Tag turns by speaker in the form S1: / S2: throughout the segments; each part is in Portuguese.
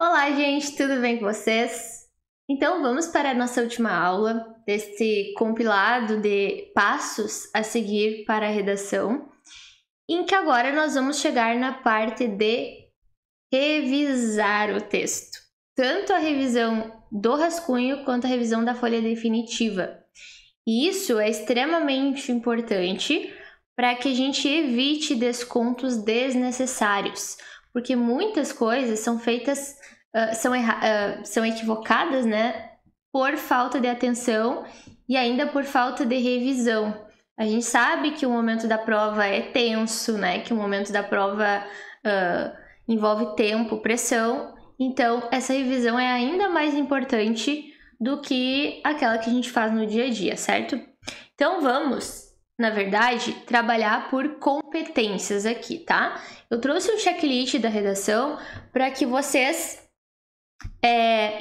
S1: Olá, gente, tudo bem com vocês? Então, vamos para a nossa última aula desse compilado de passos a seguir para a redação, em que agora nós vamos chegar na parte de revisar o texto, tanto a revisão do rascunho quanto a revisão da folha definitiva. E isso é extremamente importante para que a gente evite descontos desnecessários, porque muitas coisas são feitas são equivocadas, né, por falta de atenção e ainda por falta de revisão. A gente sabe que o momento da prova é tenso, né, que o momento da prova envolve tempo, pressão, então essa revisão é ainda mais importante do que aquela que a gente faz no dia a dia, certo? Então vamos, na verdade, trabalhar por competências aqui, tá? Eu trouxe um checklist da redação para que vocês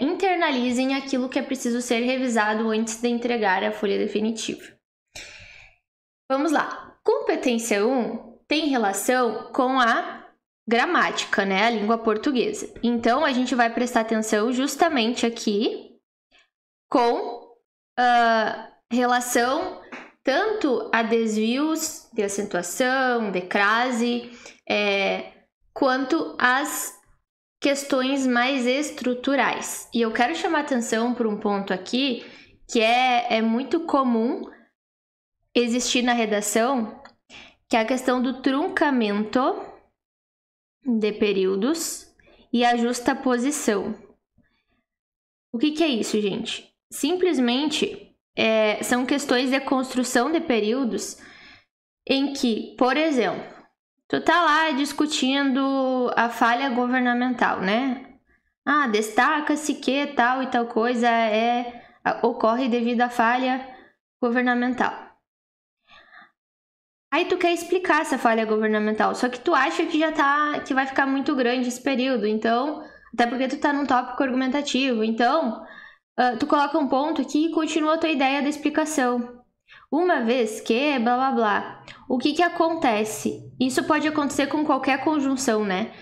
S1: internalizem aquilo que é preciso ser revisado antes de entregar a folha definitiva. Vamos lá. Competência 1 tem relação com a gramática, né? A língua portuguesa. Então, a gente vai prestar atenção justamente aqui com relação tanto a desvios de acentuação, de crase, quanto às questões mais estruturais. E eu quero chamar atenção para um ponto aqui que é muito comum existir na redação, que é a questão do truncamento de períodos e a justaposição. O que é isso, gente? Simplesmente são questões de construção de períodos em que, por exemplo, tu tá lá discutindo a falha governamental, né? Destaca-se que tal e tal coisa ocorre devido à falha governamental. Aí tu quer explicar essa falha governamental, só que tu acha que vai ficar muito grande esse período, então, até porque tu tá num tópico argumentativo, então, tu coloca um ponto aqui e continua a tua ideia da explicação. Uma vez que, blá blá blá. O que acontece? Isso pode acontecer com qualquer conjunção, né?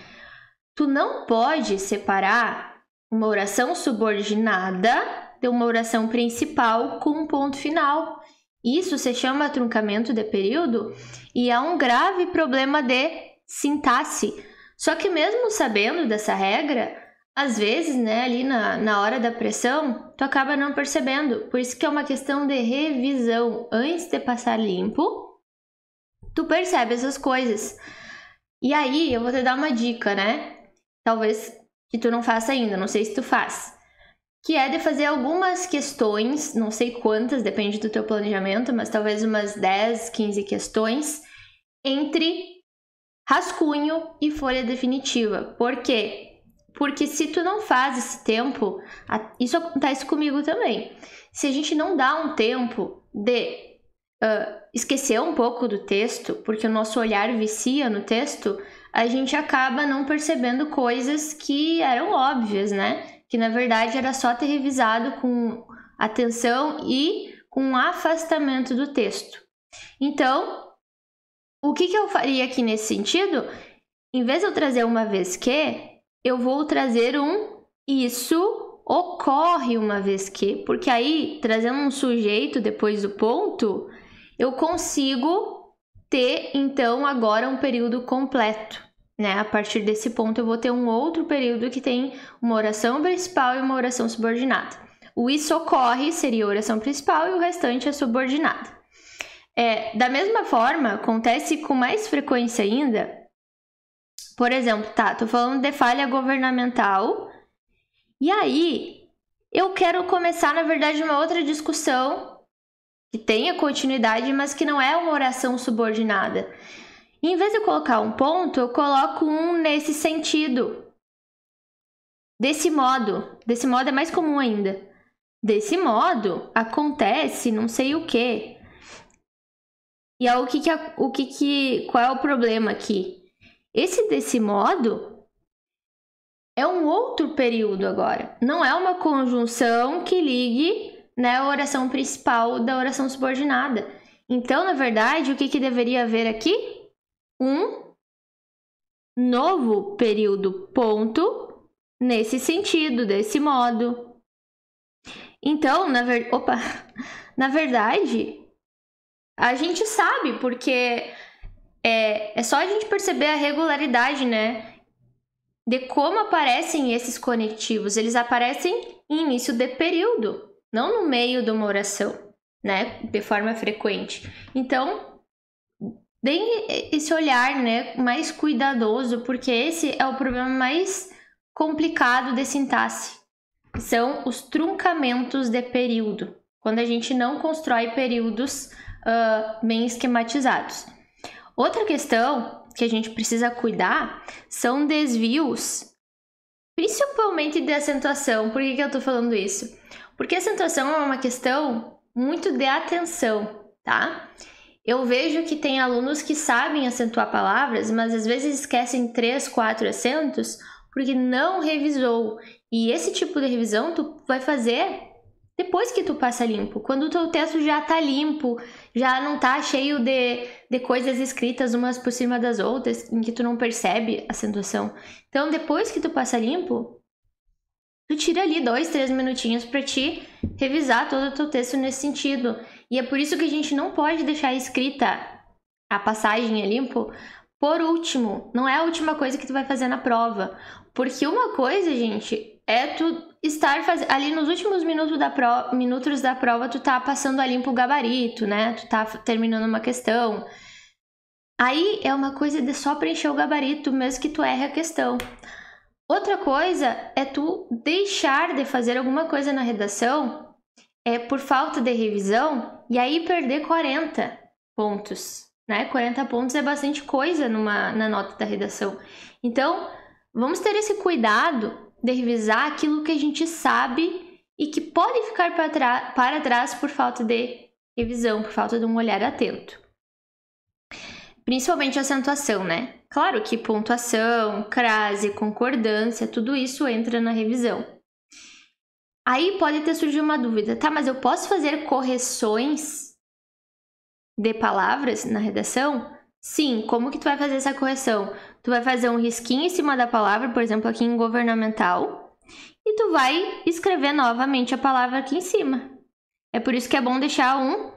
S1: Tu não pode separar uma oração subordinada de uma oração principal com um ponto final. Isso se chama truncamento de período e é um grave problema de sintaxe. Só que mesmo sabendo dessa regra, às vezes, né, ali na hora da pressão, tu acaba não percebendo. Por isso que é uma questão de revisão. Antes de passar limpo, tu percebe essas coisas. E aí, eu vou te dar uma dica, né? Talvez que tu não faça ainda, não sei se tu faz. Que é de fazer algumas questões, não sei quantas, depende do teu planejamento, mas talvez umas 10, 15 questões, entre rascunho e folha definitiva. Por quê? Porque se tu não faz esse tempo, isso acontece comigo também. Se a gente não dá um tempo de esquecer um pouco do texto, porque o nosso olhar vicia no texto, a gente acaba não percebendo coisas que eram óbvias, né? Que na verdade era só ter revisado com atenção e com afastamento do texto. Então, o que eu faria aqui nesse sentido? Em vez de eu trazer uma vez que, eu vou trazer isso ocorre uma vez que, porque aí, trazendo um sujeito depois do ponto, eu consigo ter, então, agora um período completo, né? A partir desse ponto, eu vou ter um outro período que tem uma oração principal e uma oração subordinada. O isso ocorre seria a oração principal e o restante é subordinada. Da mesma forma, acontece com mais frequência ainda. Por exemplo, tô falando de falha governamental, e aí eu quero começar, na verdade, uma outra discussão que tenha continuidade, mas que não é uma oração subordinada. E, em vez de eu colocar um ponto, eu coloco um nesse sentido. Desse modo é mais comum ainda. Desse modo, acontece não sei o quê. E aí, qual é o problema aqui? Esse desse modo é um outro período agora. Não é uma conjunção que ligue, né, a oração principal da oração subordinada. Então, na verdade, o que deveria haver aqui? Um novo período, ponto, nesse sentido, desse modo. Então, na verdade, a gente sabe, porque é só a gente perceber a regularidade, né? De como aparecem esses conectivos. Eles aparecem em início de período, não no meio de uma oração, né? De forma frequente. Então, deem esse olhar, né, mais cuidadoso, porque esse é o problema mais complicado de sintaxe. São os truncamentos de período, quando a gente não constrói períodos bem esquematizados. Outra questão que a gente precisa cuidar são desvios, principalmente de acentuação. Por que eu tô falando isso? Porque a acentuação é uma questão muito de atenção, tá? Eu vejo que tem alunos que sabem acentuar palavras, mas às vezes esquecem 3, 4 acentos porque não revisou. E esse tipo de revisão tu vai fazer depois que tu passa limpo, quando o teu texto já tá limpo, já não tá cheio de coisas escritas umas por cima das outras, em que tu não percebe a acentuação. Então, depois que tu passa limpo, tu tira ali 2, 3 minutinhos para te revisar todo o teu texto nesse sentido. E é por isso que a gente não pode deixar escrita a passagem a limpo por último. Não é a última coisa que tu vai fazer na prova. Porque uma coisa, gente, é tu estar ali nos últimos minutos da prova, tu tá passando a limpo o gabarito, né? Tu tá terminando uma questão. Aí é uma coisa de só preencher o gabarito, mesmo que tu erre a questão. Outra coisa é tu deixar de fazer alguma coisa na redação por falta de revisão e aí perder 40 pontos, né? 40 pontos é bastante coisa na nota da redação. Então, vamos ter esse cuidado de revisar aquilo que a gente sabe e que pode ficar para trás por falta de revisão, por falta de um olhar atento. Principalmente a acentuação, né? Claro que pontuação, crase, concordância, tudo isso entra na revisão. Aí pode ter surgido uma dúvida, tá? Mas eu posso fazer correções de palavras na redação? Sim, como que tu vai fazer essa correção? Tu vai fazer um risquinho em cima da palavra, por exemplo, aqui em governamental, e tu vai escrever novamente a palavra aqui em cima. É por isso que é bom deixar um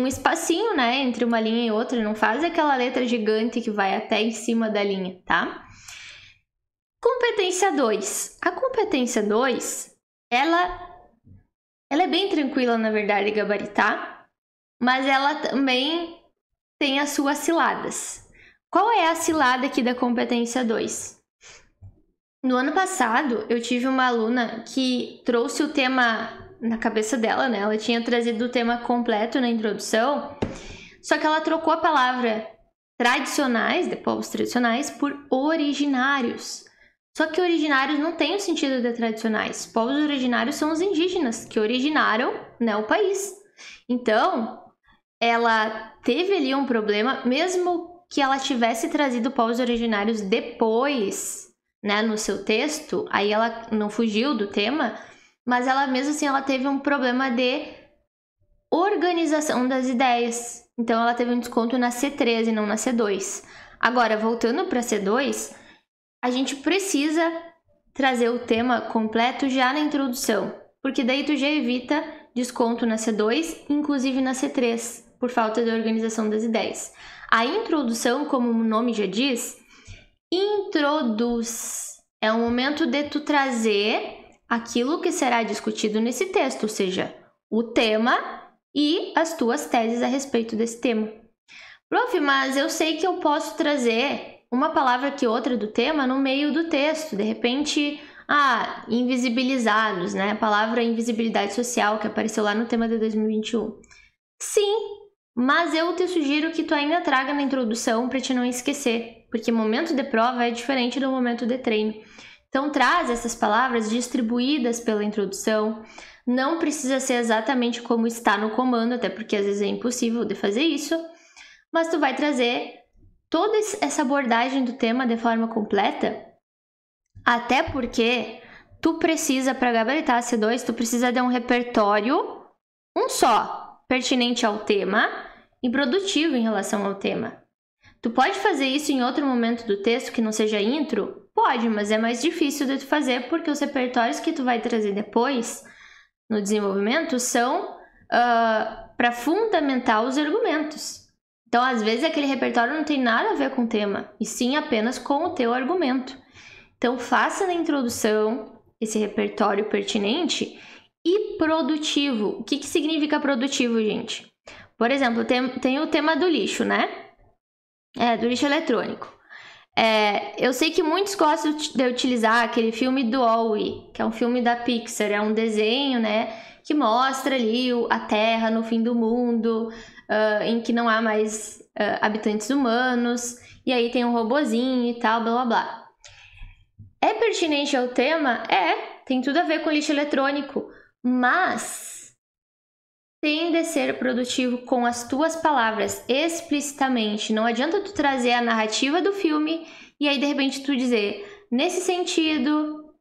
S1: espacinho, né, entre uma linha e outra, não faz aquela letra gigante que vai até em cima da linha, tá? Competência 2. A competência 2, ela é bem tranquila, na verdade, gabaritar, mas ela também tem as suas ciladas. Qual é a cilada aqui da competência 2? No ano passado, eu tive uma aluna que trouxe o tema na cabeça dela, né? Ela tinha trazido o tema completo na introdução, só que ela trocou a palavra tradicionais, de povos tradicionais, por originários. Só que originários não tem o sentido de tradicionais. Povos originários são os indígenas, que originaram, né, o país. Então, ela teve ali um problema, mesmo que ela tivesse trazido povos originários depois, né, no seu texto, aí ela não fugiu do tema, mas ela mesmo assim ela teve um problema de organização das ideias. Então ela teve um desconto na C3 e não na C2. Agora, voltando para C2, a gente precisa trazer o tema completo já na introdução, porque daí tu já evita desconto na C2, inclusive na C3, por falta de organização das ideias. A introdução, como o nome já diz, introduz. É o momento de tu trazer aquilo que será discutido nesse texto, ou seja, o tema e as tuas teses a respeito desse tema. Prof, mas eu sei que eu posso trazer uma palavra que outra do tema no meio do texto. De repente, invisibilizados, né? A palavra invisibilidade social que apareceu lá no tema de 2021. Sim, mas eu te sugiro que tu ainda traga na introdução para te não esquecer, porque momento de prova é diferente do momento de treino. Então, traz essas palavras distribuídas pela introdução. Não precisa ser exatamente como está no comando, até porque às vezes é impossível de fazer isso. Mas tu vai trazer toda essa abordagem do tema de forma completa, até porque tu precisa, para gabaritar a C2, tu precisa de um repertório, um só, pertinente ao tema e produtivo em relação ao tema. Tu pode fazer isso em outro momento do texto que não seja intro? Pode, mas é mais difícil de tu fazer porque os repertórios que tu vai trazer depois no desenvolvimento são para fundamentar os argumentos. Então, às vezes, aquele repertório não tem nada a ver com o tema, e sim apenas com o teu argumento. Então, faça na introdução esse repertório pertinente e produtivo. O que significa produtivo, gente? Por exemplo, tem o tema do lixo, né? Do lixo eletrônico. Eu sei que muitos gostam de utilizar aquele filme do Wall-E, que é um filme da Pixar, é um desenho, né, que mostra ali a Terra no fim do mundo, em que não há mais habitantes humanos, e aí tem um robozinho e tal, blá blá blá. É pertinente ao tema? Tem tudo a ver com lixo eletrônico, mas tem de ser produtivo com as tuas palavras, explicitamente. Não adianta tu trazer a narrativa do filme e aí de repente tu dizer, nesse sentido,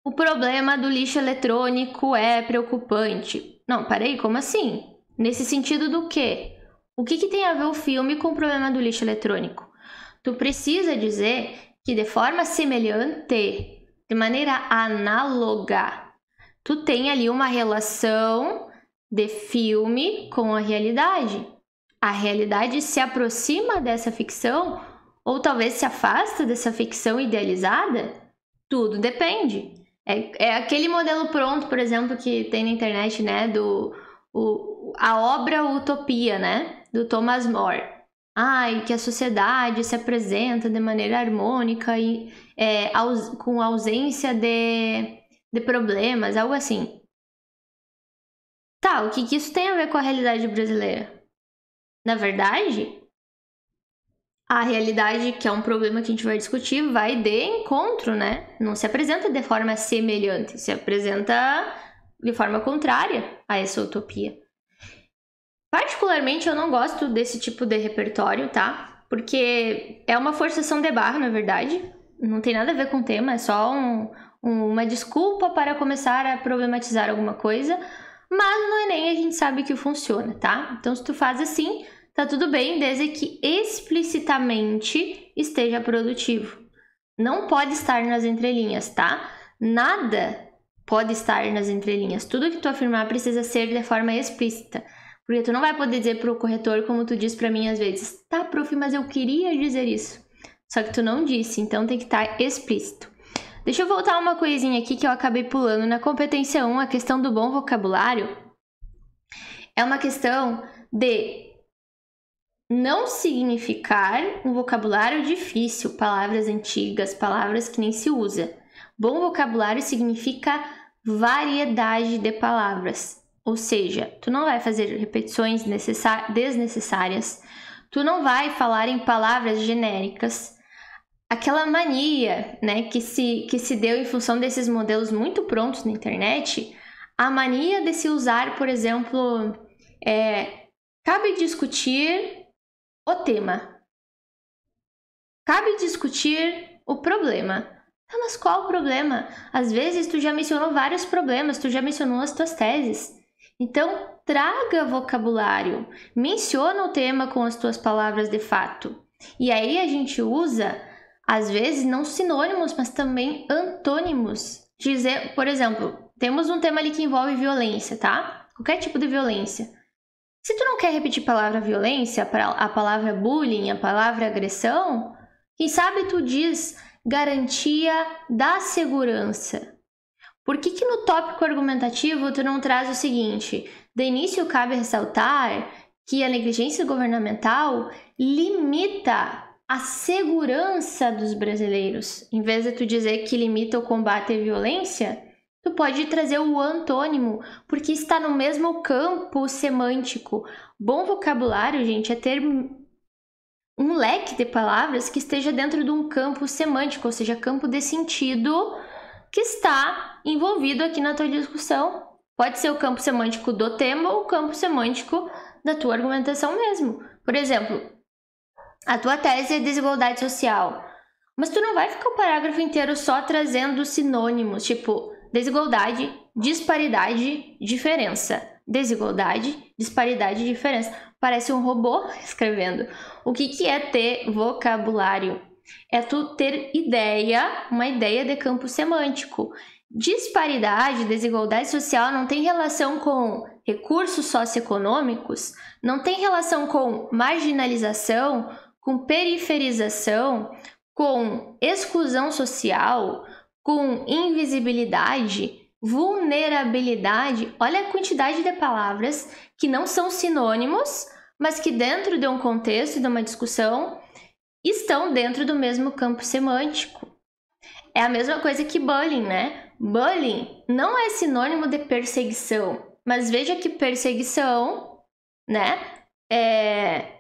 S1: o problema do lixo eletrônico é preocupante. Não, peraí, como assim? Nesse sentido do quê? O que tem a ver o filme com o problema do lixo eletrônico? Tu precisa dizer que de forma semelhante, de maneira análoga, tu tem ali uma relação de filme com a realidade. A realidade se aproxima dessa ficção ou talvez se afasta dessa ficção idealizada? Tudo depende. É aquele modelo pronto, por exemplo, que tem na internet, né, a obra Utopia, né, do Thomas More. Que a sociedade se apresenta de maneira harmônica e com ausência de problemas, algo assim. Tá, o que isso tem a ver com a realidade brasileira? Na verdade, a realidade, que é um problema que a gente vai discutir, vai de encontro, né? Não se apresenta de forma semelhante, se apresenta de forma contrária a essa utopia. Particularmente, eu não gosto desse tipo de repertório, tá? Porque é uma forçação de barra, na verdade. Não tem nada a ver com o tema, é só uma desculpa para começar a problematizar alguma coisa. Mas no Enem a gente sabe que funciona, tá? Então, se tu faz assim, tá tudo bem, desde que explicitamente esteja produtivo. Não pode estar nas entrelinhas, tá? Nada pode estar nas entrelinhas. Tudo que tu afirmar precisa ser de forma explícita. Porque tu não vai poder dizer pro corretor, como tu diz pra mim às vezes, tá, prof, mas eu queria dizer isso. Só que tu não disse, então tem que estar explícito. Deixa eu voltar uma coisinha aqui que eu acabei pulando. Na competência 1, a questão do bom vocabulário é uma questão de não significar um vocabulário difícil, palavras antigas, palavras que nem se usa. Bom vocabulário significa variedade de palavras. Ou seja, tu não vai fazer repetições desnecessárias, tu não vai falar em palavras genéricas. Aquela mania, né, que se deu em função desses modelos muito prontos na internet, a mania de se usar, por exemplo, cabe discutir o tema. Cabe discutir o problema. Tá, mas qual o problema? Às vezes tu já mencionou vários problemas, tu já mencionou as tuas teses. Então, traga vocabulário, menciona o tema com as tuas palavras de fato. E aí a gente usa, às vezes, não sinônimos, mas também antônimos. Dizer, por exemplo, temos um tema ali que envolve violência, tá? Qualquer tipo de violência. Se tu não quer repetir a palavra violência, a palavra bullying, a palavra agressão, quem sabe tu diz garantia da segurança. Por que no tópico argumentativo tu não traz o seguinte? De início, cabe ressaltar que a negligência governamental limita a segurança dos brasileiros. Em vez de tu dizer que limita o combate à violência, tu pode trazer o antônimo, porque está no mesmo campo semântico. Bom vocabulário, gente, é ter um leque de palavras que esteja dentro de um campo semântico, ou seja, campo de sentido que está envolvido aqui na tua discussão. Pode ser o campo semântico do tema ou o campo semântico da tua argumentação mesmo. Por exemplo, a tua tese é desigualdade social, mas tu não vai ficar o parágrafo inteiro só trazendo sinônimos, tipo desigualdade, disparidade, diferença. Desigualdade, disparidade, diferença. Parece um robô escrevendo. O que é ter vocabulário? é tu ter uma ideia de campo semântico. Disparidade, desigualdade social não tem relação com recursos socioeconômicos, não tem relação com marginalização, com periferização, com exclusão social, com invisibilidade, vulnerabilidade. Olha a quantidade de palavras que não são sinônimos, mas que dentro de um contexto, de uma discussão, estão dentro do mesmo campo semântico. É a mesma coisa que bullying, né? Bullying não é sinônimo de perseguição, mas veja que perseguição, né,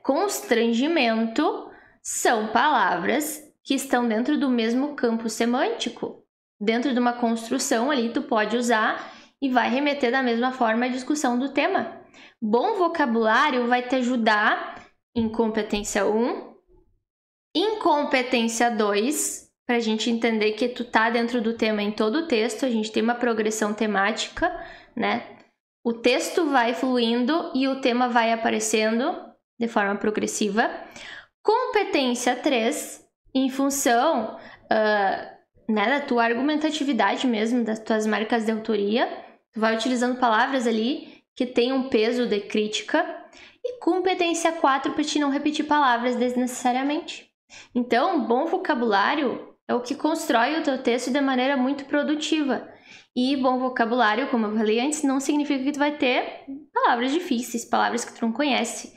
S1: constrangimento são palavras que estão dentro do mesmo campo semântico. Dentro de uma construção ali, tu pode usar e vai remeter da mesma forma à discussão do tema. Bom vocabulário vai te ajudar em competência 1, em competência 2, para a gente entender que tu tá dentro do tema em todo o texto, a gente tem uma progressão temática, né? O texto vai fluindo e o tema vai aparecendo de forma progressiva. Competência 3, em função né, da tua argumentatividade mesmo, das tuas marcas de autoria, tu vai utilizando palavras ali que têm um peso de crítica. E competência 4, para te não repetir palavras desnecessariamente. Então, bom vocabulário é o que constrói o teu texto de maneira muito produtiva. E bom vocabulário, como eu falei antes, não significa que tu vai ter palavras difíceis, palavras que tu não conhece.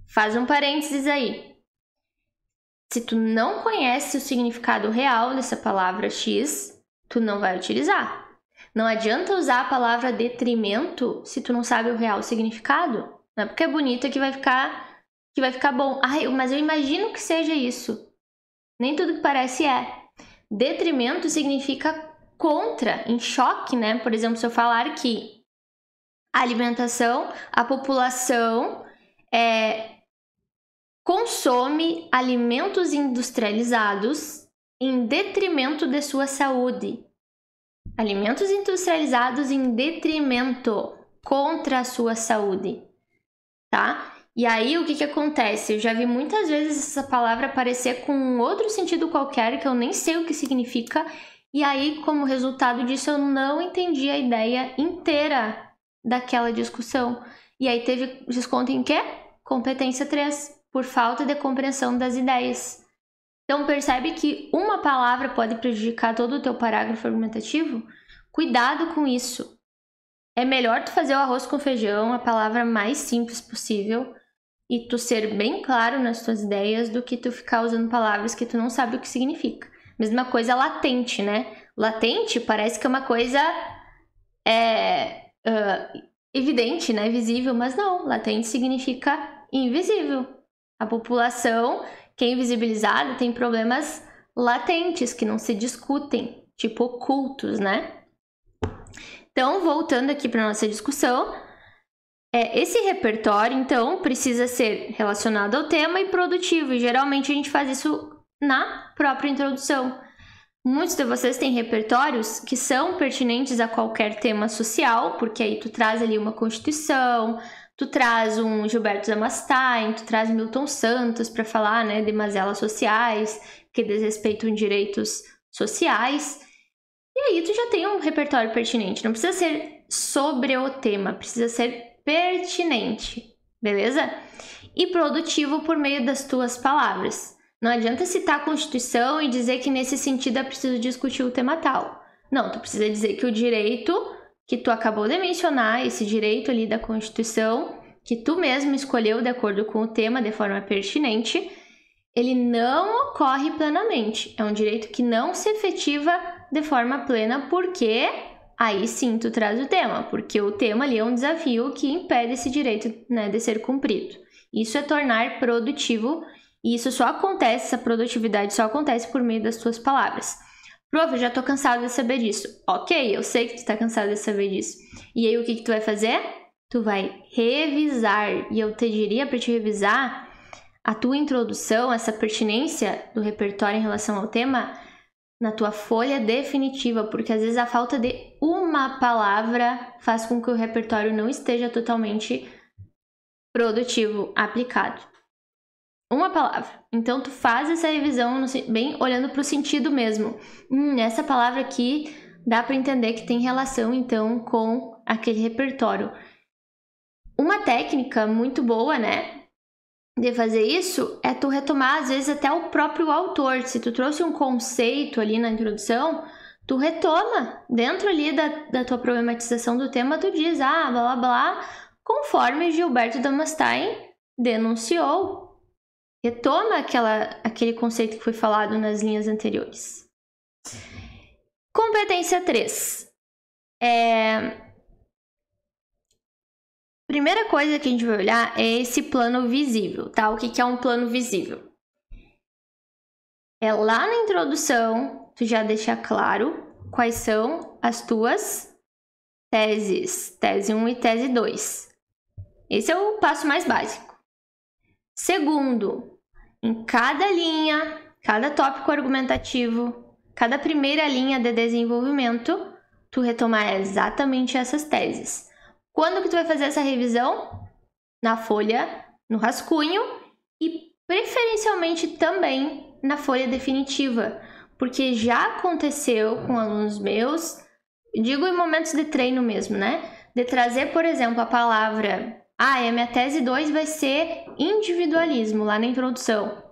S1: Faz um parênteses aí. Se tu não conhece o significado real dessa palavra X, tu não vai utilizar. Não adianta usar a palavra detrimento se tu não sabe o real significado. Não é porque é bonita que vai ficar bom. Ai, mas eu imagino que seja isso. Nem tudo que parece é. Detrimento significa contra, em choque, né? Por exemplo, se eu falar que a alimentação, a população consome alimentos industrializados em detrimento de sua saúde. Alimentos industrializados em detrimento contra a sua saúde, tá? E aí, o que acontece? Eu já vi muitas vezes essa palavra aparecer com um outro sentido qualquer que eu nem sei o que significa. E aí, como resultado disso, eu não entendi a ideia inteira daquela discussão. E aí teve desconto em quê? Competência 3, por falta de compreensão das ideias. Então, percebe que uma palavra pode prejudicar todo o teu parágrafo argumentativo? Cuidado com isso. É melhor tu fazer o arroz com feijão, a palavra mais simples possível, e tu ser bem claro nas tuas ideias do que tu ficar usando palavras que tu não sabe o que significa. Mesma coisa latente, né? Latente parece que é uma coisa evidente, né? Visível, mas não. Latente significa invisível. A população que é invisibilizada tem problemas latentes que não se discutem, tipo ocultos, né? Então, voltando aqui para nossa discussão, esse repertório, então, precisa ser relacionado ao tema e produtivo. E geralmente a gente faz isso na própria introdução. Muitos de vocês têm repertórios que são pertinentes a qualquer tema social, porque aí tu traz ali uma Constituição, tu traz um Gilberto Zamastain, tu traz Milton Santos para falar, né, de mazelas sociais que desrespeitam direitos sociais. E aí tu já tem um repertório pertinente. Não precisa ser sobre o tema, precisa ser pertinente, beleza? E produtivo por meio das tuas palavras. Não adianta citar a Constituição e dizer que nesse sentido é preciso discutir o tema tal. Não, tu precisa dizer que o direito que tu acabou de mencionar, esse direito ali da Constituição, que tu mesmo escolheu de acordo com o tema de forma pertinente, ele não ocorre plenamente. É um direito que não se efetiva de forma plena, porque aí sim tu traz o tema, porque o tema ali é um desafio que impede esse direito, né, de ser cumprido. Isso é tornar produtivo, e isso só acontece, essa produtividade só acontece por meio das tuas palavras. Prof, eu já tô cansado de saber disso. Ok, eu sei que tu tá cansado de saber disso. E aí o que tu vai fazer? Tu vai revisar, e eu te diria para te revisar a tua introdução, essa pertinência do repertório em relação ao tema, na tua folha definitiva, porque às vezes a falta de uma palavra faz com que o repertório não esteja totalmente produtivo, aplicado. Uma palavra. Então, tu faz essa revisão bem olhando para o sentido mesmo. Essa palavra aqui dá para entender que tem relação, então, com aquele repertório. Uma técnica muito boa, né, de fazer isso é tu retomar, às vezes, até o próprio autor. Se tu trouxe um conceito ali na introdução, tu retoma dentro ali da tua problematização do tema, tu diz, blá, blá, blá, conforme Gilberto Damastain denunciou. Retoma aquele conceito que foi falado nas linhas anteriores. Competência 3. Primeira coisa que a gente vai olhar é esse plano visível, tá? O que é um plano visível? É lá na introdução, tu já deixa claro quais são as tuas teses, tese 1 e tese 2. Esse é o passo mais básico. Segundo, em cada linha, cada tópico argumentativo, cada primeira linha de desenvolvimento, tu retomar exatamente essas teses. Quando que tu vai fazer essa revisão? Na folha, no rascunho e preferencialmente também na folha definitiva, porque já aconteceu com alunos meus, digo em momentos de treino mesmo, né? De trazer, por exemplo, a palavra, a minha tese 2 vai ser individualismo, lá na introdução.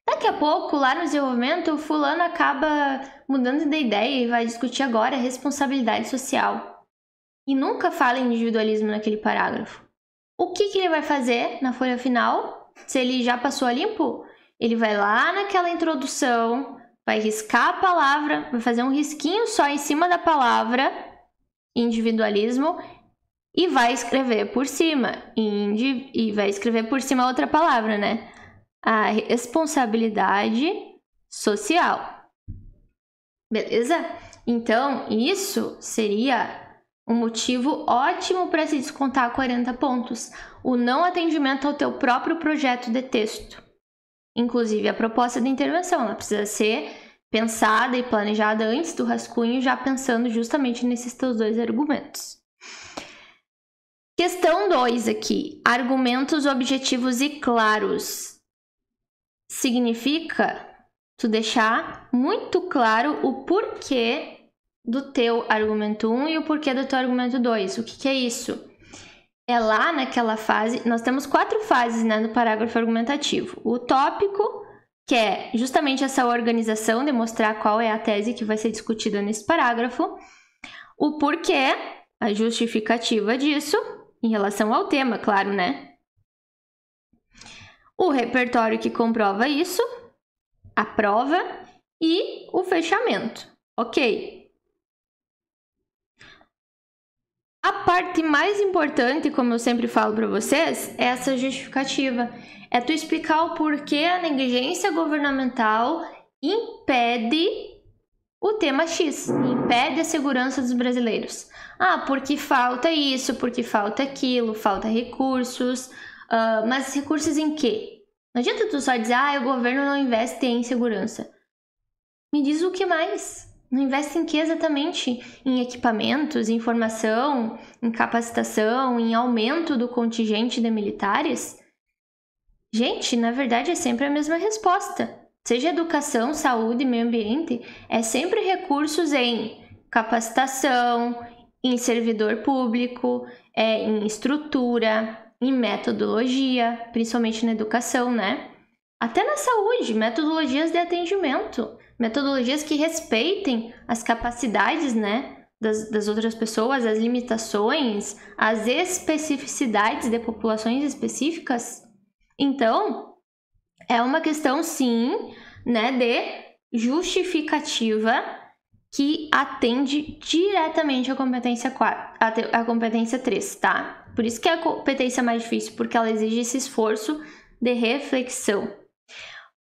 S1: Daqui a pouco, lá no desenvolvimento, o fulano acaba mudando de ideia e vai discutir agora responsabilidade social. E nunca fala em individualismo naquele parágrafo. O que ele vai fazer na folha final? Se ele já passou a limpo, ele vai lá naquela introdução, vai riscar a palavra, vai fazer um risquinho só em cima da palavra individualismo e vai escrever por cima. E vai escrever por cima outra palavra, né? A responsabilidade social. Beleza? Então, isso seria um motivo ótimo para se descontar 40 pontos. O não atendimento ao teu próprio projeto de texto. Inclusive, a proposta de intervenção, ela precisa ser pensada e planejada antes do rascunho, já pensando justamente nesses teus dois argumentos. Questão 2 aqui. Argumentos objetivos e claros. Significa tu deixar muito claro o porquê do teu argumento 1 e o porquê do teu argumento 2. O que é isso? É lá naquela fase, nós temos 4 fases, né, no parágrafo argumentativo. O tópico, que é justamente essa organização, de mostrar qual é a tese que vai ser discutida nesse parágrafo. O porquê, a justificativa disso, em relação ao tema, claro, né? O repertório que comprova isso, a prova e o fechamento. Ok? A parte mais importante, como eu sempre falo para vocês, é essa justificativa. É tu explicar o porquê a negligência governamental impede o tema X, impede a segurança dos brasileiros. Porque falta isso, porque falta aquilo, falta recursos. Mas recursos em quê? Não adianta tu só dizer, o governo não investe em segurança. Me diz o que mais? Não investe em que exatamente? Em equipamentos, em formação, em capacitação, em aumento do contingente de militares? Gente, na verdade é sempre a mesma resposta. Seja educação, saúde, meio ambiente, é sempre recursos em capacitação, em servidor público, em estrutura, em metodologia, principalmente na educação, né? Até na saúde, metodologias de atendimento. Metodologias que respeitem as capacidades, né, das outras pessoas, as limitações, as especificidades de populações específicas. Então, é uma questão, sim, né, de justificativa que atende diretamente à competência 4, a competência 3, tá? Por isso que é a competência mais difícil, porque ela exige esse esforço de reflexão.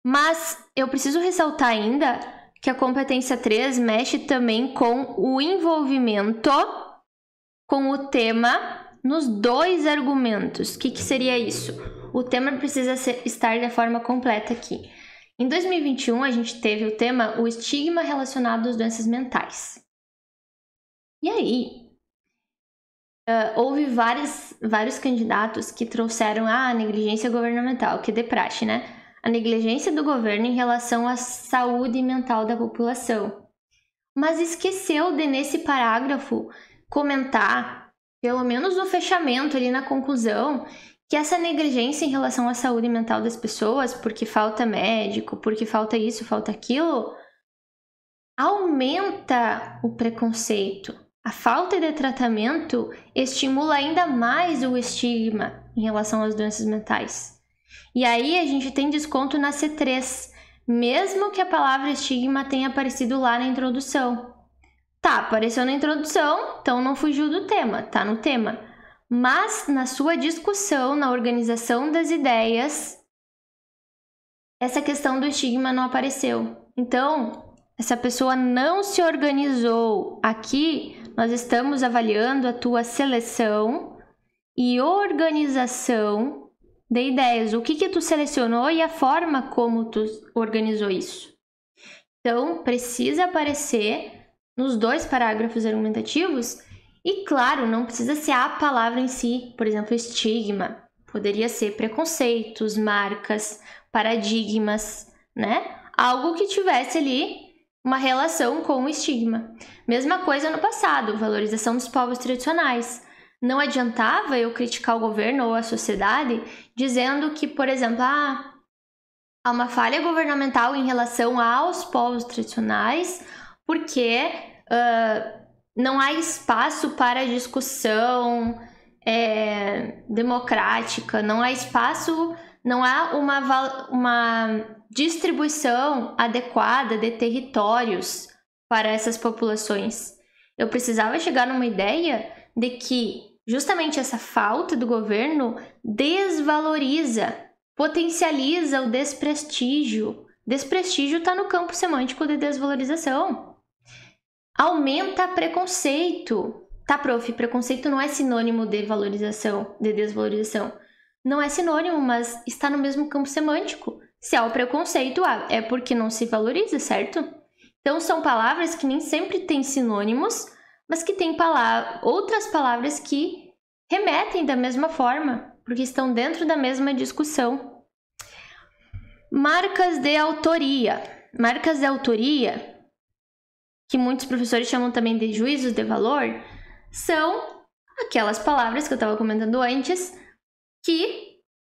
S1: Mas eu preciso ressaltar ainda que a competência 3 mexe também com o envolvimento com o tema nos 2 argumentos. O que seria isso? O tema precisa estar de forma completa aqui. Em 2021, a gente teve o tema o estigma relacionado às doenças mentais. E aí, houve vários candidatos que trouxeram a negligência governamental, que é de praxe, né? a negligência do governo em relação à saúde mental da população. Mas esqueceu de, nesse parágrafo, comentar, pelo menos no fechamento, ali na conclusão, que essa negligência em relação à saúde mental das pessoas, porque falta médico, porque falta isso, falta aquilo, aumenta o preconceito. A falta de tratamento estimula ainda mais o estigma em relação às doenças mentais. E aí a gente tem desconto na C3, mesmo que a palavra estigma tenha aparecido lá na introdução. Tá, apareceu na introdução, então não fugiu do tema, tá no tema. Mas na sua discussão, na organização das ideias, essa questão do estigma não apareceu. Então, essa pessoa não se organizou. Aqui nós estamos avaliando a tua seleção e organização de ideias. O que tu selecionou e a forma como tu organizou isso. Então, precisa aparecer nos 2 parágrafos argumentativos e, claro, não precisa ser a palavra em si. Por exemplo, estigma. Poderia ser preconceitos, marcas, paradigmas, né? Algo que tivesse ali uma relação com o estigma. Mesma coisa no passado, valorização dos povos tradicionais. Não adiantava eu criticar o governo ou a sociedade dizendo que, por exemplo, há uma falha governamental em relação aos povos tradicionais porque não há espaço para discussão democrática, não há espaço, não há uma distribuição adequada de territórios para essas populações. Eu precisava chegar numa ideia de que justamente essa falta do governo desvaloriza, potencializa o desprestígio. Desprestígio está no campo semântico de desvalorização. Aumenta preconceito. Tá, prof, preconceito não é sinônimo de valorização, de desvalorização. Não é sinônimo, mas está no mesmo campo semântico. Se há o preconceito, é porque não se valoriza, certo? Então, são palavras que nem sempre têm sinônimos, mas que têm outras palavras que remetem da mesma forma, porque estão dentro da mesma discussão. Marcas de autoria. Marcas de autoria, que muitos professores chamam também de juízos de valor, são aquelas palavras que eu estava comentando antes, que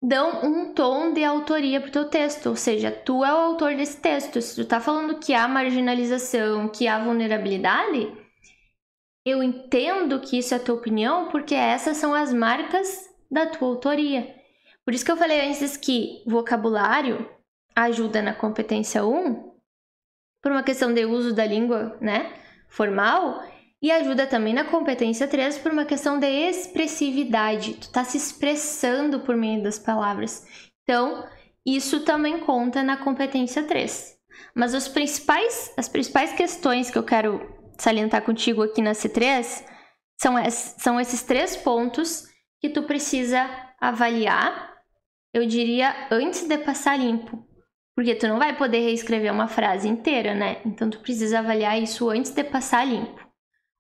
S1: dão um tom de autoria para o teu texto, ou seja, tu é o autor desse texto. Se tu tá falando que há marginalização, que há vulnerabilidade, eu entendo que isso é a tua opinião, porque essas são as marcas da tua autoria. Por isso que eu falei antes que vocabulário ajuda na competência 1, por uma questão de uso da língua, né, formal, e ajuda também na competência 3 por uma questão de expressividade. Tu tá se expressando por meio das palavras. Então, isso também conta na competência 3. Mas as principais questões que eu quero salientar contigo aqui na C3 são esses 3 pontos que tu precisa avaliar, eu diria, antes de passar limpo. Porque tu não vai poder reescrever uma frase inteira, né? Então, tu precisa avaliar isso antes de passar limpo.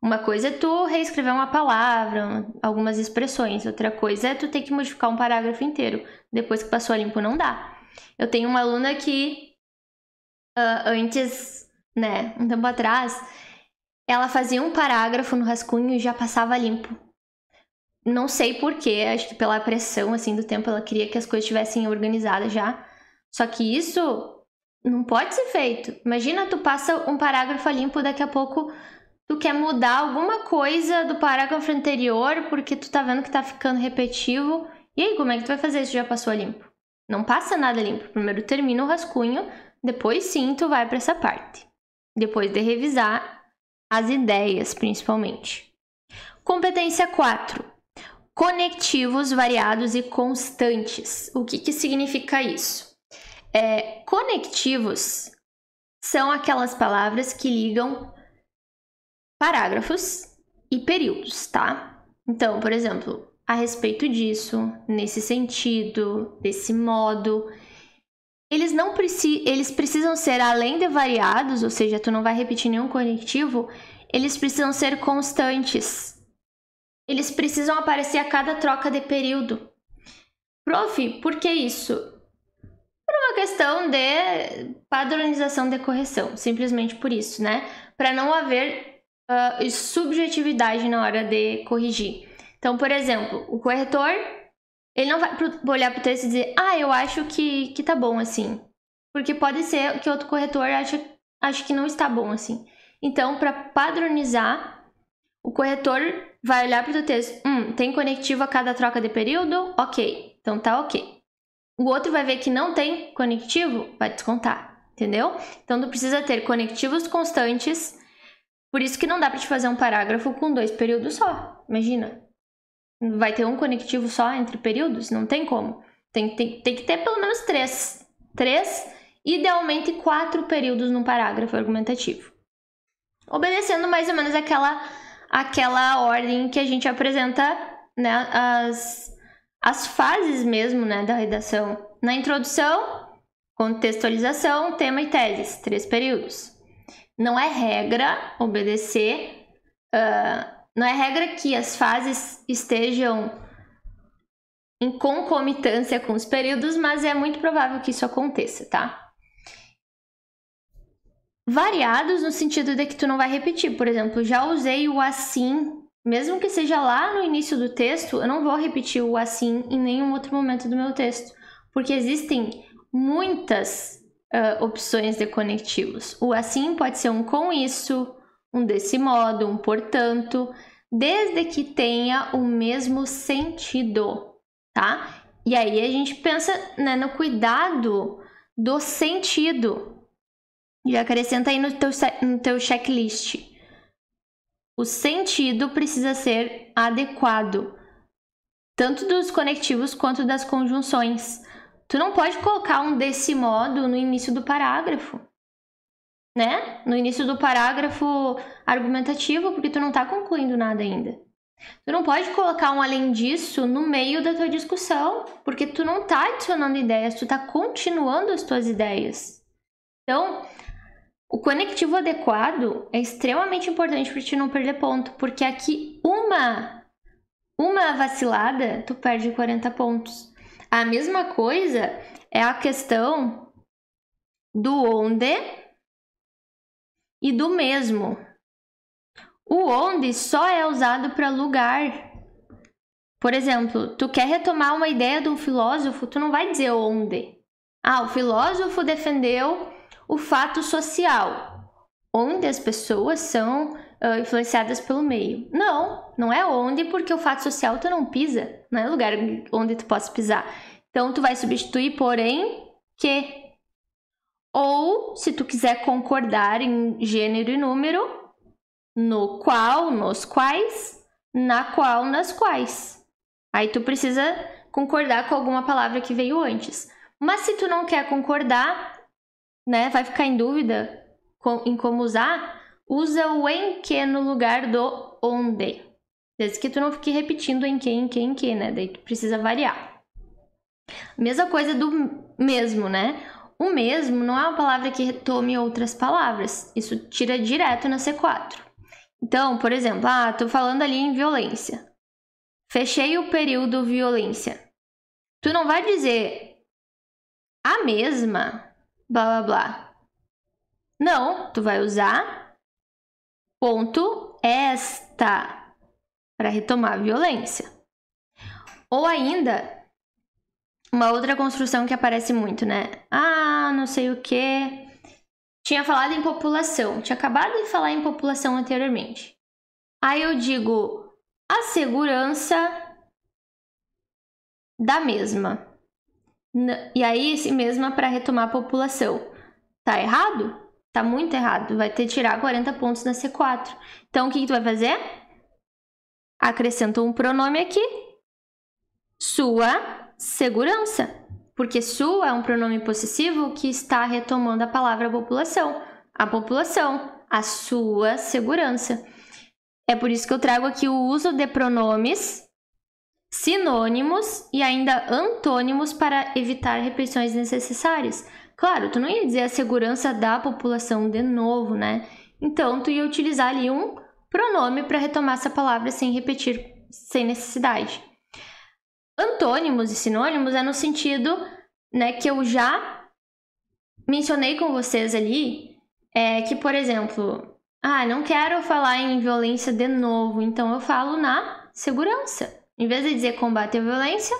S1: Uma coisa é tu reescrever uma palavra, algumas expressões. Outra coisa é tu ter que modificar um parágrafo inteiro. Depois que passou a limpo, não dá. Eu tenho uma aluna que, antes, né, um tempo atrás, ela fazia um parágrafo no rascunho e já passava limpo. Não sei porquê, acho que pela pressão, assim, do tempo, ela queria que as coisas estivessem organizadas já. Só que isso não pode ser feito. Imagina, tu passa um parágrafo a limpo, daqui a pouco tu quer mudar alguma coisa do parágrafo anterior porque tu tá vendo que tá ficando repetitivo. E aí, como é que tu vai fazer se já passou a limpo? Não passa nada limpo. Primeiro termina o rascunho, depois sim tu vai para essa parte. Depois de revisar as ideias, principalmente. Competência 4. Conectivos variados e constantes. O que significa isso? Conectivos são aquelas palavras que ligam parágrafos e períodos, tá? Então, por exemplo, a respeito disso, nesse sentido, desse modo, eles precisam ser, além de variados, ou seja, tu não vai repetir nenhum conectivo, eles precisam ser constantes. Eles precisam aparecer a cada troca de período. Prof, por que isso? Por uma uma questão de padronização de correção, simplesmente por isso, né? Para não haver subjetividade na hora de corrigir. Então, por exemplo, o corretor, ele não vai olhar para o texto e dizer, eu acho que tá bom assim. Porque pode ser que outro corretor ache que não está bom assim. Então, para padronizar, o corretor vai olhar para o teu texto, tem conectivo a cada troca de período? Ok, então tá ok. O outro vai ver que não tem conectivo, vai descontar, entendeu? Então, tu precisa ter conectivos constantes, por isso que não dá para te fazer um parágrafo com 2 períodos só, imagina. Vai ter um conectivo só entre períodos? Não tem como. Tem que ter pelo menos 3. 3, idealmente 4 períodos num parágrafo argumentativo. Obedecendo mais ou menos aquela ordem que a gente apresenta, né, as fases mesmo, né, da redação. Na introdução, contextualização, tema e teses, 3 períodos. Não é regra obedecer, não é regra que as fases estejam em concomitância com os períodos, mas é muito provável que isso aconteça, tá? Variados no sentido de que tu não vai repetir. Por exemplo, já usei o assim, mesmo que seja lá no início do texto, eu não vou repetir o assim em nenhum outro momento do meu texto, porque existem muitas opções de conectivos. O assim pode ser um com isso, um desse modo, um portanto, desde que tenha o mesmo sentido, tá? E aí a gente pensa, né, no cuidado do sentido. E acrescenta aí no teu checklist. O sentido precisa ser adequado, tanto dos conectivos quanto das conjunções. Tu não pode colocar um desse modo no início do parágrafo, né? No início do parágrafo argumentativo, porque tu não tá concluindo nada ainda. Tu não pode colocar um além disso no meio da tua discussão, porque tu não tá adicionando ideias, tu tá continuando as tuas ideias. Então, o conectivo adequado é extremamente importante para te não perder ponto, porque aqui uma vacilada, tu perde 40 pontos. A mesma coisa é a questão do onde e do mesmo. O onde só é usado para lugar. Por exemplo, tu quer retomar uma ideia de um filósofo, tu não vai dizer onde. O filósofo defendeu o fato social, onde as pessoas são influenciadas pelo meio. Não é onde, porque o fato social tu não pisa, não é lugar onde tu possa pisar. Então, tu vai substituir por em que. Ou, se tu quiser concordar em gênero e número, no qual, nos quais, na qual, nas quais. Aí tu precisa concordar com alguma palavra que veio antes. Mas se tu não quer concordar, né, vai ficar em dúvida em como usar, usa o em que no lugar do onde. Desde que tu não fique repetindo em que, né? Daí tu precisa variar. Mesma coisa do mesmo, né? O mesmo não é uma palavra que retome outras palavras. Isso tira direto na C4. Então, por exemplo, tô falando ali em violência. Fechei o período violência. Tu não vai dizer a mesma, blá, blá, blá. Não, tu vai usar ponto esta para retomar a violência. Ou ainda, uma outra construção que aparece muito, né? Não sei o que. Tinha falado em população. Tinha acabado de falar em população anteriormente. Aí eu digo a segurança da mesma. E aí, esse mesma para retomar a população. Tá errado? Tá muito errado. Vai ter que tirar 40 pontos na C4. Então, o que tu vai fazer? Acrescenta um pronome aqui. Sua segurança. Porque sua é um pronome possessivo que está retomando a palavra população. A população. A sua segurança. É por isso que eu trago aqui o uso de pronomes sinônimos e ainda antônimos para evitar repetições desnecessárias. Claro, tu não ia dizer a segurança da população de novo, né? Então, tu ia utilizar ali um pronome para retomar essa palavra sem repetir, sem necessidade. Antônimos e sinônimos é no sentido, né, que eu já mencionei com vocês ali é que, por exemplo, não quero falar em violência de novo, então eu falo na segurança. Em vez de dizer combate à violência,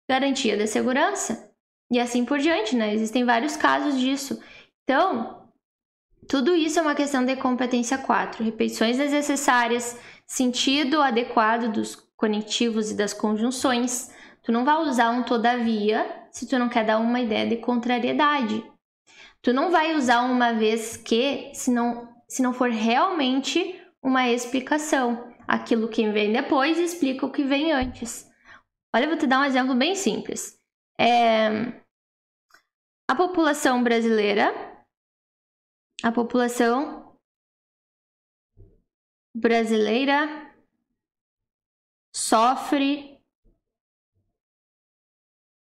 S1: garantia da segurança. E assim por diante, né? Existem vários casos disso. Então, tudo isso é uma questão de competência 4. Repetições desnecessárias, sentido adequado dos conectivos e das conjunções. Tu não vai usar um todavia se tu não quer dar uma ideia de contrariedade. Tu não vai usar uma vez que se não for realmente uma explicação. Aquilo que vem depois explica o que vem antes. Olha, eu vou te dar um exemplo bem simples. A população brasileira sofre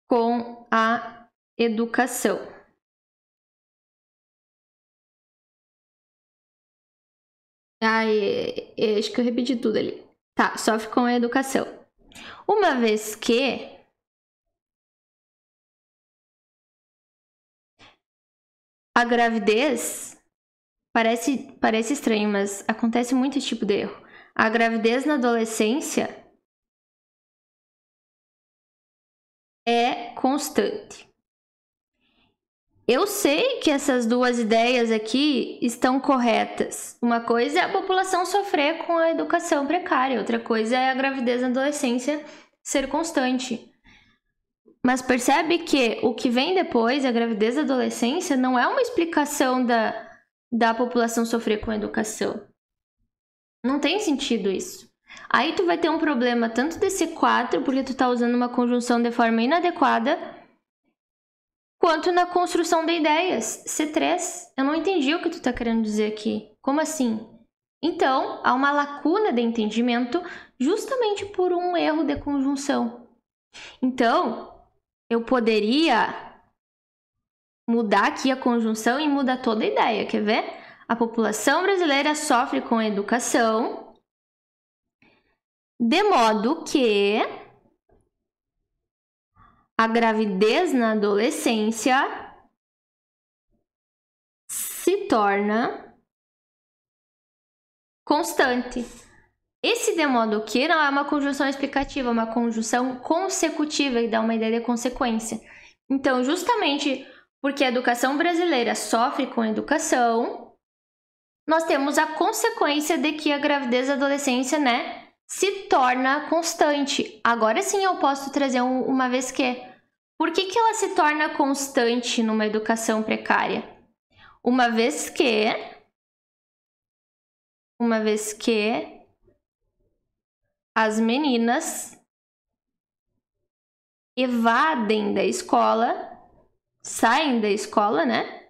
S1: com a educação. Acho que eu repeti tudo ali. Tá, sofre com a educação. Uma vez que a gravidez, parece estranho, mas acontece muito esse tipo de erro. A gravidez na adolescência é constante. Eu sei que essas duas ideias aqui estão corretas. Uma coisa é a população sofrer com a educação precária, outra coisa é a gravidez na adolescência ser constante. Mas percebe que o que vem depois, a gravidez da adolescência, não é uma explicação da população sofrer com a educação. Não tem sentido isso. Aí tu vai ter um problema tanto desse 4, porque tu tá usando uma conjunção de forma inadequada, quanto na construção de ideias. C3, eu não entendi o que tu tá querendo dizer aqui. Como assim? Então, há uma lacuna de entendimento justamente por um erro de conjunção. Então, eu poderia mudar aqui a conjunção e mudar toda a ideia, quer ver? A população brasileira sofre com a educação, de modo que a gravidez na adolescência se torna constante. Esse de modo que não é uma conjunção explicativa, é uma conjunção consecutiva e dá uma ideia de consequência. Então, justamente porque a educação brasileira sofre com a educação, nós temos a consequência de que a gravidez da adolescência, né, se torna constante. Agora sim eu posso trazer uma vez que. Por que ela se torna constante numa educação precária? Uma vez que as meninas evadem da escola, saem da escola, né?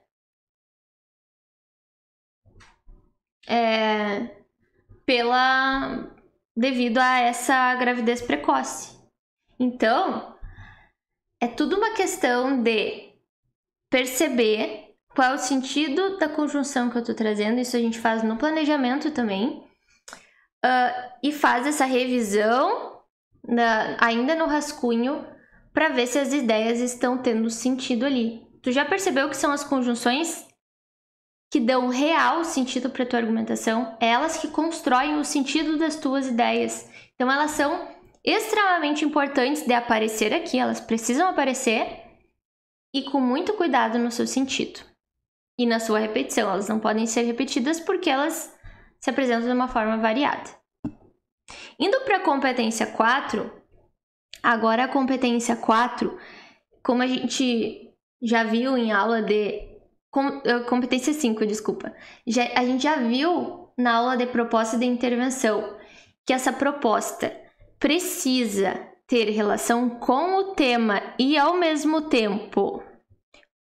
S1: Devido a essa gravidez precoce. Então, é tudo uma questão de perceber qual é o sentido da conjunção que eu tô trazendo. Isso a gente faz no planejamento também. E faz essa revisão ainda no rascunho para ver se as ideias estão tendo sentido ali. Tu já percebeu que são as conjunções que dão real sentido para tua argumentação? É elas que constroem o sentido das tuas ideias. Então elas são extremamente importantes de aparecer aqui, elas precisam aparecer e com muito cuidado no seu sentido e na sua repetição. Elas não podem ser repetidas porque elas se apresentam de uma forma variada. Indo para a competência 4, agora a competência 4, como a gente já viu em aula de... competência 5, desculpa. A gente já viu na aula de proposta de intervenção que essa proposta precisa ter relação com o tema e, ao mesmo tempo,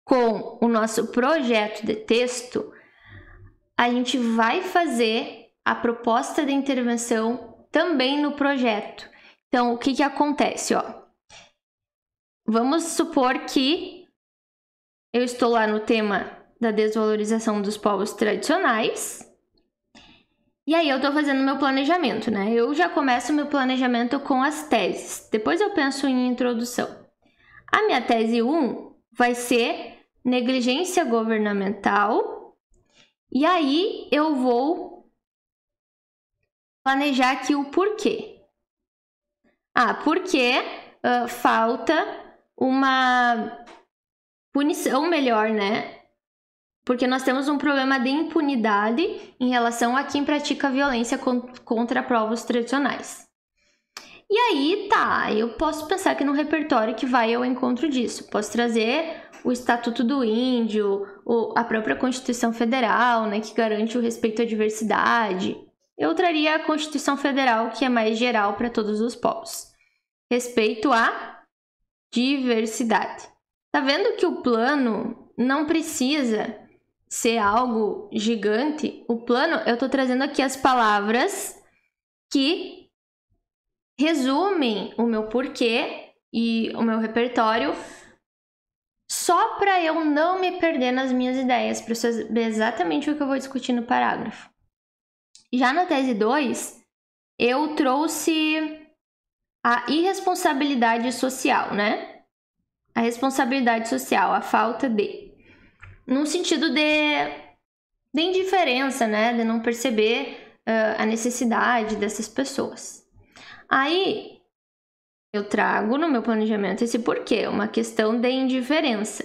S1: com o nosso projeto de texto. A gente vai fazer a proposta de intervenção também no projeto. Então, o que acontece? Vamos supor que eu estou lá no tema da desvalorização dos povos tradicionais. E aí eu estou fazendo meu planejamento, né? Eu já começo meu planejamento com as teses. Depois eu penso em introdução. A minha tese 1 vai ser negligência governamental. E aí eu vou planejar aqui o porquê. Porque falta uma punição melhor, né? Porque nós temos um problema de impunidade em relação a quem pratica violência contra povos tradicionais. E aí, eu posso pensar aqui no repertório que vai ao encontro disso. Posso trazer o Estatuto do Índio, a própria Constituição Federal, né, que garante o respeito à diversidade. Eu traria a Constituição Federal, que é mais geral para todos os povos. Respeito à diversidade. Tá vendo que o plano não precisa ser algo gigante? O plano, eu tô trazendo aqui as palavras que resumem o meu porquê e o meu repertório, só para eu não me perder nas minhas ideias, para saber exatamente o que eu vou discutir no parágrafo. Já na tese 2, eu trouxe a irresponsabilidade social, né? A responsabilidade social, a falta de... num sentido de indiferença, né? De não perceber a necessidade dessas pessoas. Aí, eu trago no meu planejamento esse porquê, uma questão de indiferença.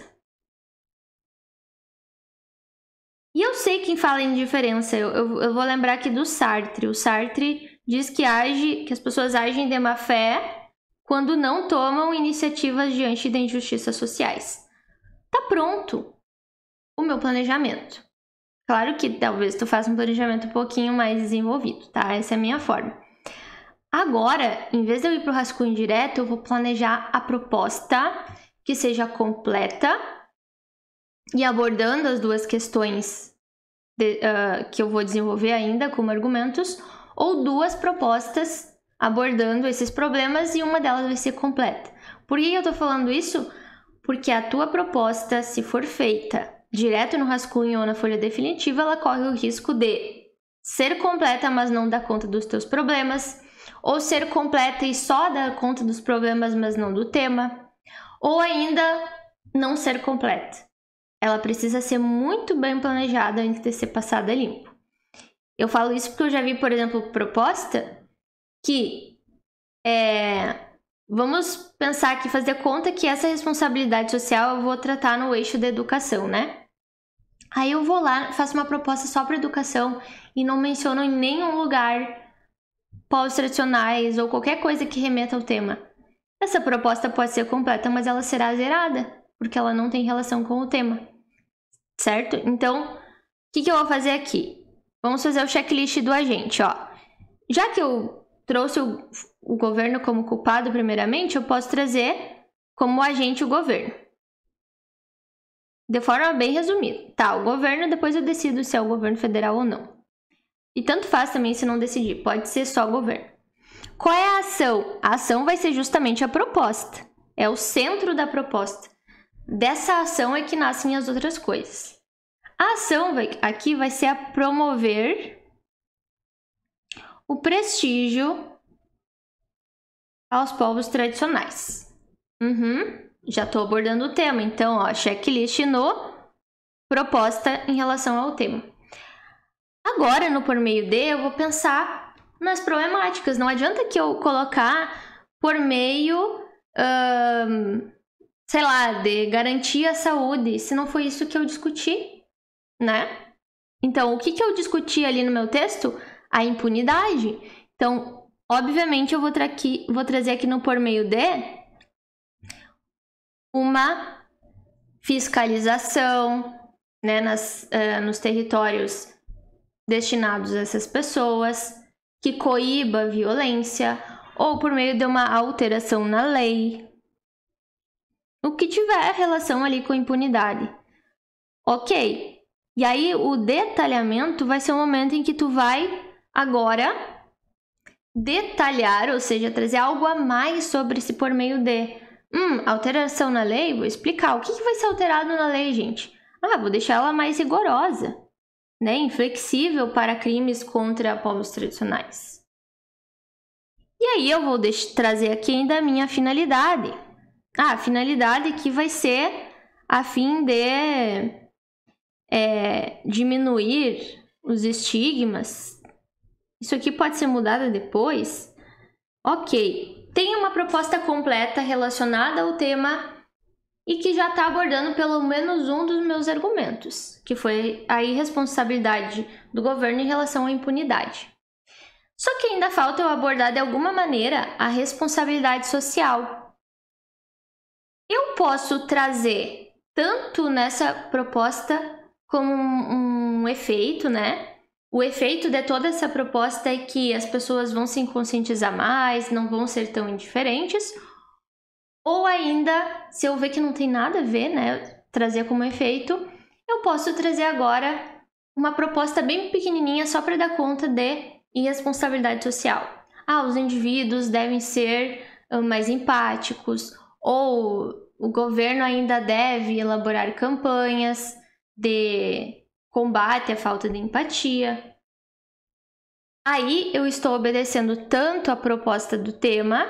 S1: E eu sei quem fala em indiferença, eu vou lembrar aqui do Sartre. O Sartre diz que as pessoas agem de má fé quando não tomam iniciativas diante de injustiças sociais. Tá pronto o meu planejamento. Claro que talvez tu faça um planejamento um pouquinho mais desenvolvido, tá? Essa é a minha forma. Agora, em vez de eu ir para o rascunho direto, eu vou planejar a proposta que seja completa e abordando as duas questões que eu vou desenvolver ainda como argumentos, ou duas propostas abordando esses problemas e uma delas vai ser completa. Por que eu estou falando isso? Porque a tua proposta, se for feita direto no rascunho ou na folha definitiva, ela corre o risco de ser completa, mas não dar conta dos teus problemas, ou ser completa e só dar conta dos problemas, mas não do tema, ou ainda não ser completa. Ela precisa ser muito bem planejada antes de ser passada limpo. Eu falo isso porque eu já vi, por exemplo, proposta que vamos pensar aqui, fazer conta que essa responsabilidade social eu vou tratar no eixo da educação, né? Aí eu vou lá, faço uma proposta só para educação e não menciono em nenhum lugar povos tradicionais ou qualquer coisa que remeta ao tema. Essa proposta pode ser completa, mas ela será zerada, porque ela não tem relação com o tema, certo? Então, o que eu vou fazer aqui? Vamos fazer o checklist do agente, ó. Já que eu trouxe o governo como culpado primeiramente, eu posso trazer como agente o governo. De forma bem resumida. O governo, depois eu decido se é o governo federal ou não. E tanto faz também se não decidir, pode ser só governo. Qual é a ação? A ação vai ser justamente a proposta. É o centro da proposta. Dessa ação é que nascem as outras coisas. A ação aqui vai ser a promover o prestígio aos povos tradicionais. Já estou abordando o tema, então, ó, checklist no proposta em relação ao tema. Agora, no por meio de, eu vou pensar nas problemáticas. Não adianta que eu colocar por meio, sei lá, de garantir a saúde, se não foi isso que eu discuti, né? Então, o que eu discuti ali no meu texto? A impunidade. Então, obviamente, eu vou trazer aqui no por meio de uma fiscalização, né, nos territórios destinados a essas pessoas, que coíba a violência, ou por meio de uma alteração na lei, o que tiver relação ali com impunidade. Ok. E aí, o detalhamento vai ser o momento em que tu vai agora detalhar, ou seja, trazer algo a mais sobre esse por meio de alteração na lei. Vou explicar o que vai ser alterado na lei, gente. Vou deixar ela mais rigorosa, né? Inflexível para crimes contra povos tradicionais. E aí eu vou trazer aqui ainda a minha finalidade. A finalidade que vai ser a fim de diminuir os estigmas. Isso aqui pode ser mudado depois. Ok, tem uma proposta completa relacionada ao tema e que já está abordando pelo menos um dos meus argumentos, que foi a irresponsabilidade do governo em relação à impunidade. Só que ainda falta eu abordar de alguma maneira a responsabilidade social. Eu posso trazer tanto nessa proposta como um efeito, né? O efeito de toda essa proposta é que as pessoas vão se conscientizar mais, não vão ser tão indiferentes. Ou ainda, se eu ver que não tem nada a ver, né? Trazer como efeito, eu posso trazer agora uma proposta bem pequenininha só para dar conta de irresponsabilidade social. Os indivíduos devem ser mais empáticos, ou o governo ainda deve elaborar campanhas de combate à falta de empatia. Aí eu estou obedecendo tanto a proposta do tema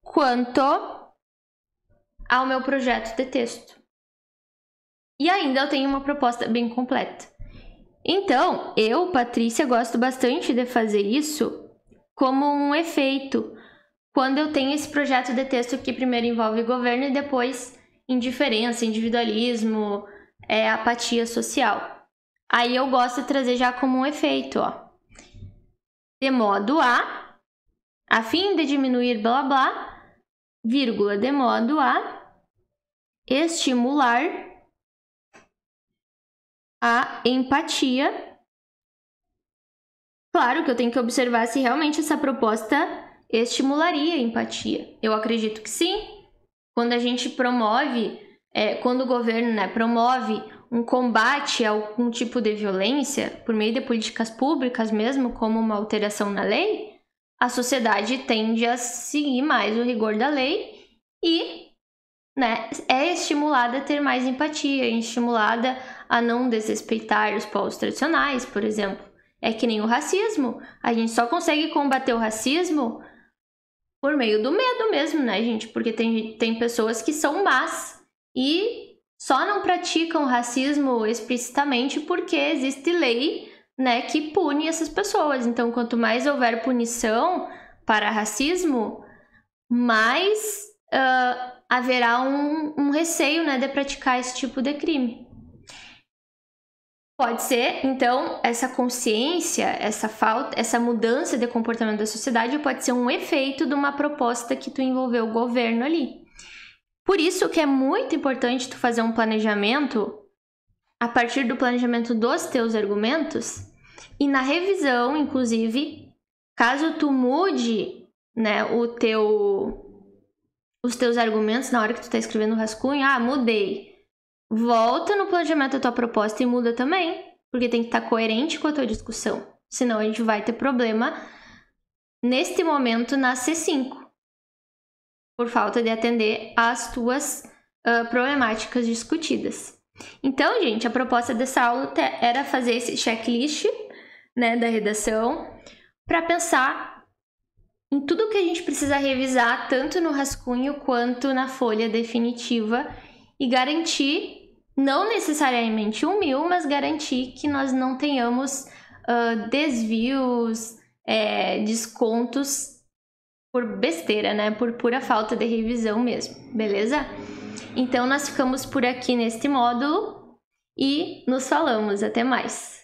S1: quanto ao meu projeto de texto. E ainda eu tenho uma proposta bem completa. Então, eu, Patrícia, gosto bastante de fazer isso como um efeito, quando eu tenho esse projeto de texto que primeiro envolve governo e depois indiferença, individualismo, apatia social. Aí eu gosto de trazer já como um efeito, de modo a fim de diminuir blá blá, vírgula, de modo a estimular a empatia. Claro que eu tenho que observar se realmente essa proposta estimularia a empatia. Eu acredito que sim. Quando a gente promove, quando o governo, né, promove um combate a algum tipo de violência por meio de políticas públicas mesmo, como uma alteração na lei, a sociedade tende a seguir mais o rigor da lei e, né, é estimulada a ter mais empatia, é estimulada a não desrespeitar os povos tradicionais, por exemplo. É que nem o racismo. A gente só consegue combater o racismo por meio do medo mesmo, né, gente? Porque tem pessoas que são más e só não praticam racismo explicitamente porque existe lei, né, que pune essas pessoas. Então, quanto mais houver punição para racismo, mais haverá um receio, né, de praticar esse tipo de crime. Pode ser, então, essa consciência, essa mudança de comportamento da sociedade pode ser um efeito de uma proposta que tu envolveu o governo ali. Por isso que é muito importante tu fazer um planejamento a partir do planejamento dos teus argumentos e na revisão, inclusive, caso tu mude, né, os teus argumentos na hora que tu tá escrevendo o rascunho, mudei. Volta no planejamento da tua proposta e muda também, porque tem que estar coerente com a tua discussão. Senão a gente vai ter problema neste momento na C5, por falta de atender às tuas problemáticas discutidas. Então, gente, a proposta dessa aula era fazer esse checklist, né, da redação, para pensar em tudo que a gente precisa revisar, tanto no rascunho quanto na folha definitiva, e garantir, não necessariamente 1.000, mas garantir que nós não tenhamos desvios, descontos por besteira, né? Por pura falta de revisão mesmo, beleza? Então, nós ficamos por aqui neste módulo e nos falamos. Até mais!